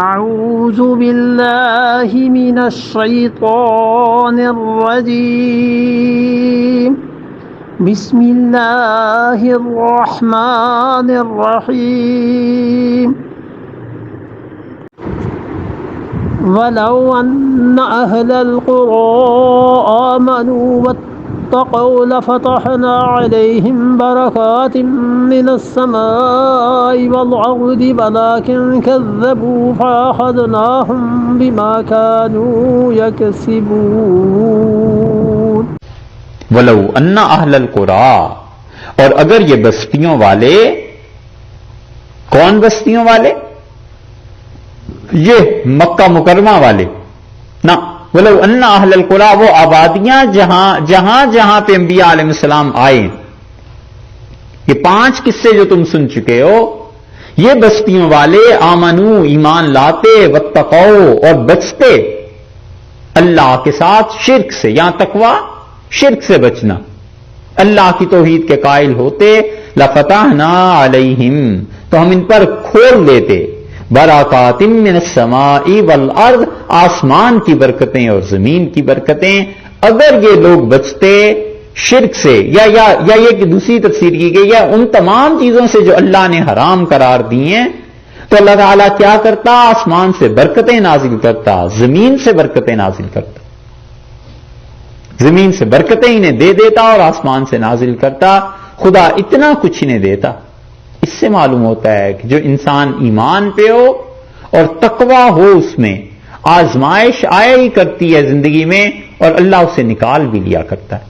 أعوذ بالله من الشيطان الرجيم بسم الله الرحمن الرحيم ولو أن أهل القرى آمنوا واتقوا لفتحنا عليهم بركات من السماء والأرض ولكن كذبوا فأخذناهم بما كانوا يكسبون ولو ان اہل القرى، اور اگر یہ بستیوں والے، کون بستیوں والے؟ یہ مکہ مکرمہ والے نہ، ولو ان اہل القرى وہ آبادیاں جہاں پہ انبیاء علیہ السلام آئے، یہ 5 قصے جو تم سن چکے ہو، یہ بستیوں والے آمنو ایمان لاتے، واتقوا اور بچتے اللہ کے ساتھ شرک سے، یہاں تقویٰ شرک سے بچنا، اللہ کی توحید کے قائل ہوتے، لفتحنا علیہم تو ہم ان پر کھول دیتے، برکات من السماء والارض آسمان کی برکتیں اور زمین کی برکتیں، اگر یہ لوگ بچتے شرک سے، یا یہ کہ دوسری تفسیر کی گئی ہے ان تمام چیزوں سے جو اللہ نے حرام قرار دی ہیں، تو اللہ تعالیٰ کیا کرتا؟ آسمان سے برکتیں نازل کرتا، زمین سے برکتیں نازل کرتا، زمین سے برکتیں انہیں دے دیتا اور آسمان سے نازل کرتا، خدا اتنا کچھ انہیں دیتا۔ اس سے معلوم ہوتا ہے کہ جو انسان ایمان پہ ہو اور تقویٰ ہو، اس میں آزمائش آیا ہی کرتی ہے زندگی میں، اور اللہ اسے نکال بھی لیا کرتا ہے۔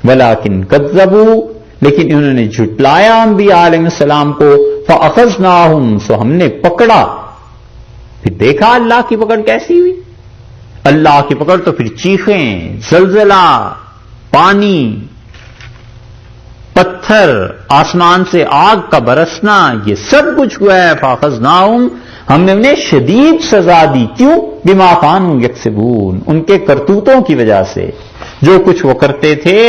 ولیکن کذبوا، لیکن انہوں نے جھٹلایا انبیاء علیہ السلام کو، فاخذناہم سو ہم نے پکڑا، پھر دیکھا اللہ کی پکڑ کیسی ہوئی، اللہ کی پکڑ تو پھر چیخیں، زلزلہ، پانی، پتھر، آسمان سے آگ کا برسنا، یہ سب کچھ ہوا ہے۔ فاخذناہم ہم نے انہیں شدید سزا دی، کیوں؟ بما کانوا یکسبون، ان کے کرتوتوں کی وجہ سے، جو کچھ وہ کرتے تھے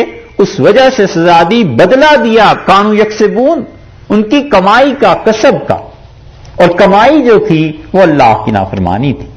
اس وجہ سے سزا دی، بدلہ دیا۔ کانوا یکسبون ان کی کمائی کا، کسب کا، اور کمائی جو تھی وہ اللہ کی نافرمانی تھی۔